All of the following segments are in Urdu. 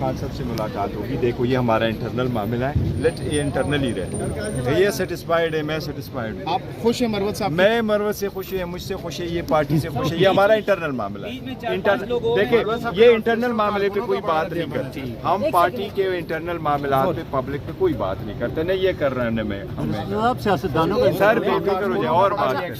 خان صاحب سے ملاقات ہوگی. دیکھو یہ ہمارا انٹرنل معاملہ ہے, لیٹ یہ انٹرنل ہی رہے. یہ سیٹسفائیڈ ہے, میں سیٹسفائیڈ ہوں. آپ خوش ہیں مروت صاحب؟ میں مروت سے خوش ہے, مجھ سے خوش ہے, یہ پارٹی سے خوش ہے. یہ ہمارا انٹرنل معاملہ ہے. دیکھیں یہ انٹرنل معاملے پہ کوئی بات نہیں کرتی. ہم پارٹی کے انٹرنل معاملات پہ پبلک پہ کوئی بات نہیں کرتے. نہیں یہ کر رہے ہیں ہمیں سیاستدانوں کا سر بے فکر ہو جائے اور بات کریں.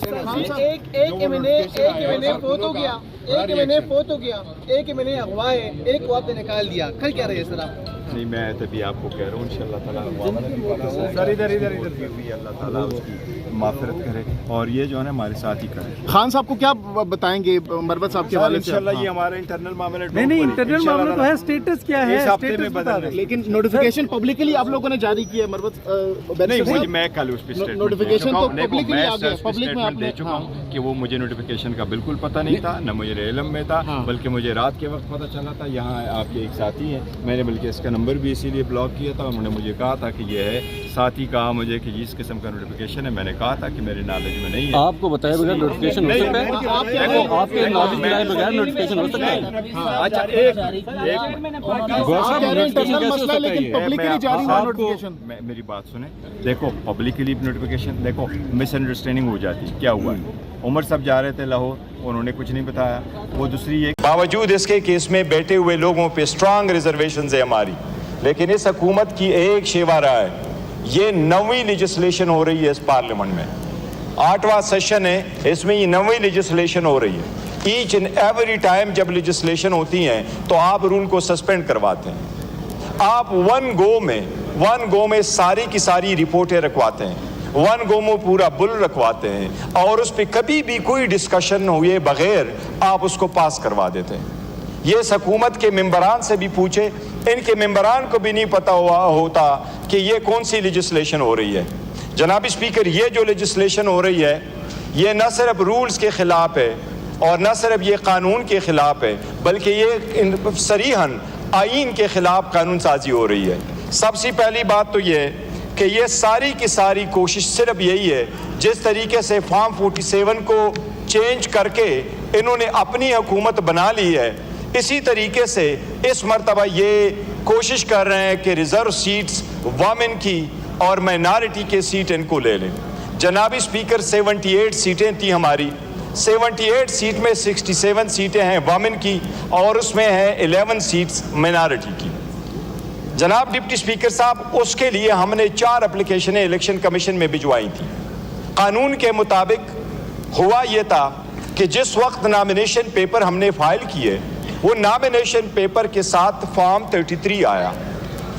ایک مہینے فوت ہو گیا, ایک مہینے اغوا ہے, ایک کو آپ نے نکال دیا. کل کیا رہے سر آپ؟ نہیں میں تبھی آپ کو کہہ رہا ہوں انشاءاللہ تعالیٰ سر ادھر بھی اللہ تعالیٰ اس کی معافرت کرے اور یہ جو ہے نا ہمارے ساتھ ہی کرے. خان صاحب کو کیا بتائیں گے مروت صاحب کے والد سے؟ انشاءاللہ یہ ہمارا انٹرنل معاملہ نہیں انٹرنل معاملہ تو ہے, اسٹیٹس کیا ہے اس ہفتے میں بدل رہے. لیکن نوٹیفیکیشن پبلکلی آپ لوگوں نے جاری کی ہے مروت؟ نہیں میں کل اس پہ نوٹیفیکیشن تو پبلکلی آ گیا, پبلک میں آپ دے نے چکا ہوں کہ وہ مجھے نوٹیفیکیشن کا بالکل پتہ نہیں تھا, نہ مجھے علم میں تھا, بلکہ مجھے رات کے وقت پتہ چلا تھا. یہاں آپ کے ایک ساتھی ہیں, میں نے بلکہ اس کا نمبر بھی اسی لیے بلاک کیا تھا. انہوں نے مجھے کہا تھا کہ یہ ہے, ساتھ ہی کہا مجھے کہ اس قسم کا نوٹیفیکیشن ہے. میں نے کہا تھا کہ میرے نالج میں نہیں ہے. آپ کو بتائے بغیر نوٹیفیکیشن ہو سکتا ہے؟ آپ کے نالج میں بغیر نوٹیفیکیشن ہو سکتا ہے؟ اچھا میری بات سنیں. دیکھو پبلکلی نوٹیفیکیشن, دیکھو مس انڈرسٹینڈنگ ہو جاتی. کیا ہوا ہے, عمر صاحب جا رہے تھے لاہور, انہوں نے کچھ نہیں بتایا. وہ دوسری ایک باوجود اس کے کیس میں بیٹھے ہوئے لوگوں پہ اسٹرانگ ریزرویشنز ہے ہماری, لیکن اس حکومت کی ایک شیوا رہا ہے. یہ 9ویں لیجسلیشن ہو رہی ہے اس پارلیمنٹ میں, 8واں سیشن ہے, اس میں یہ 9ویں لیجسلیشن ہو رہی ہے. ایچ اینڈ ایوری ٹائم جب لیجسلیشن ہوتی ہیں تو آپ رول کو سسپینڈ کرواتے ہیں. آپ ون گو میں ساری کی ساری رپورٹیں رکھواتے ہیں, ون گو میں پورا بل رکھواتے ہیں, اور اس پہ کبھی بھی کوئی ڈسکشن ہوئے بغیر آپ اس کو پاس کروا دیتے ہیں. یہ اس حکومت کے ممبران سے بھی پوچھے, ان کے ممبران کو بھی نہیں پتا ہوتا کہ یہ کون سی لیجسلیشن ہو رہی ہے. جناب اسپیکر, یہ جو لیجسلیشن ہو رہی ہے یہ نہ صرف رولز کے خلاف ہے اور نہ صرف یہ قانون کے خلاف ہے, بلکہ یہ صریحاً آئین کے خلاف قانون سازی ہو رہی ہے. سب سے پہلی بات تو یہ کہ یہ ساری کی ساری کوشش صرف یہی ہے, جس طریقے سے فارم 47 کو چینج کر کے انہوں نے اپنی حکومت بنا لی ہے, اسی طریقے سے اس مرتبہ یہ کوشش کر رہے ہیں کہ ریزرو سیٹس وومن کی اور مائنارٹی کے سیٹ ان کو لے لیں. جناب اسپیکر 78 سیٹیں تھیں ہماری, 78 سیٹ میں 67 سیٹیں ہیں وومن کی اور اس میں ہے 11 سیٹس مائنارٹی کی. جناب ڈپٹی اسپیکر صاحب, اس کے لیے ہم نے 4 اپلیکیشنیں الیکشن کمیشن میں بھجوائی تھیں. قانون کے مطابق ہوا یہ تھا کہ جس وقت نامینیشن پیپر ہم نے فائل کیے, وہ نامینیشن پیپر کے ساتھ فارم 33 آیا.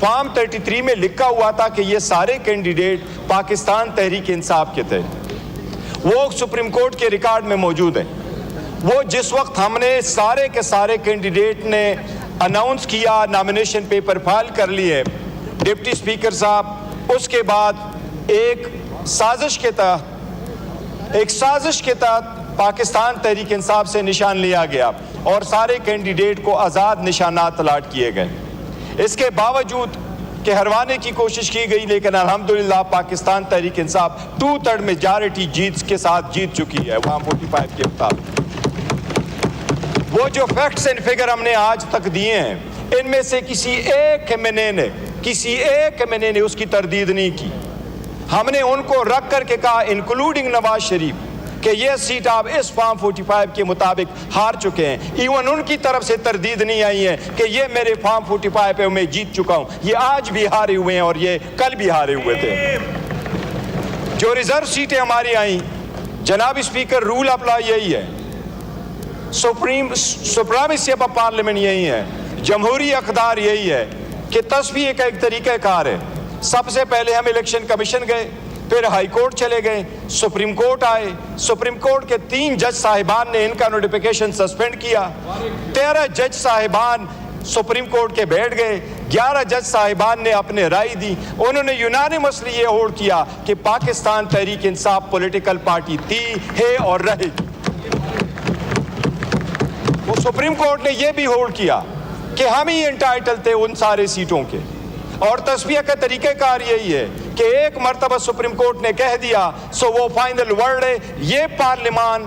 فارم 33 میں لکھا ہوا تھا کہ یہ سارے کینڈیڈیٹ پاکستان تحریک انصاف کے تھے. وہ سپریم کورٹ کے ریکارڈ میں موجود ہیں. وہ جس وقت ہم نے سارے کے سارے کینڈیڈیٹ نے اناؤنس کیا, نامینیشن پیپر فائل کر لیے, ڈپٹی اسپیکر صاحب, اس کے بعد ایک سازش کے تحت پاکستان تحریک انصاف سے نشان لیا گیا اور سارے کینڈیڈیٹ کو آزاد نشانات الاٹ کیے گئے. اس کے باوجود کہ ہروانے کی کوشش کی گئی, لیکن الحمدللہ پاکستان تحریک انصاف 2/3 میجارٹی کے ساتھ جیت چکی ہے. وہاں 45 کے مطابق وہ جو فیکٹس اینڈ فگر ہم نے آج تک دیے ہیں, ان میں سے کسی ایک نے اس کی تردید نہیں کی. ہم نے ان کو رکھ کر کے کہا, انکلوڈنگ نواز شریف, کہ یہ سیٹ آپ اس فارم 45 کے مطابق ہار چکے ہیں. ایون ان کی طرف سے تردید نہیں آئی ہے کہ یہ میرے فارم 45 پہ میں جیت چکا ہوں. یہ آج بھی ہارے ہوئے ہیں اور یہ کل بھی ہارے ہوئے تھے. جو ریزرو سیٹیں ہماری آئیں, جناب اسپیکر, رول اپلائی یہی ہے, سپریمیسی آف پارلیمنٹ یہی ہے, جمہوری اقدار یہی ہے کہ تصفیہ کا ایک طریقہ کار ہے. سب سے پہلے ہم الیکشن کمیشن گئے, پھر ہائی کورٹ چلے گئے, سپریم کورٹ آئے. سپریم کورٹ کے 3 جج صاحبان نے ان کا نوٹیفیکیشن سسپینڈ کیا. 13 جج صاحبان سپریم کورٹ کے بیٹھ گئے, 11 جج صاحبان نے اپنے رائے دی. انہوں نے یونانیمسلی یہ ہولڈ کیا کہ پاکستان تحریک انصاف پولیٹیکل پارٹی تھی, ہے اور رہے گی. وہ سپریم کورٹ نے یہ بھی ہولڈ کیا کہ ہم ہی انٹائٹل تھے ان سارے سیٹوں کے. اور تصفیہ کا طریقہ کار یہی ہے کہ ایک مرتبہ سپریم کورٹ نے کہہ دیا سو وہ فائنل ورڈ ہے. یہ پارلیمان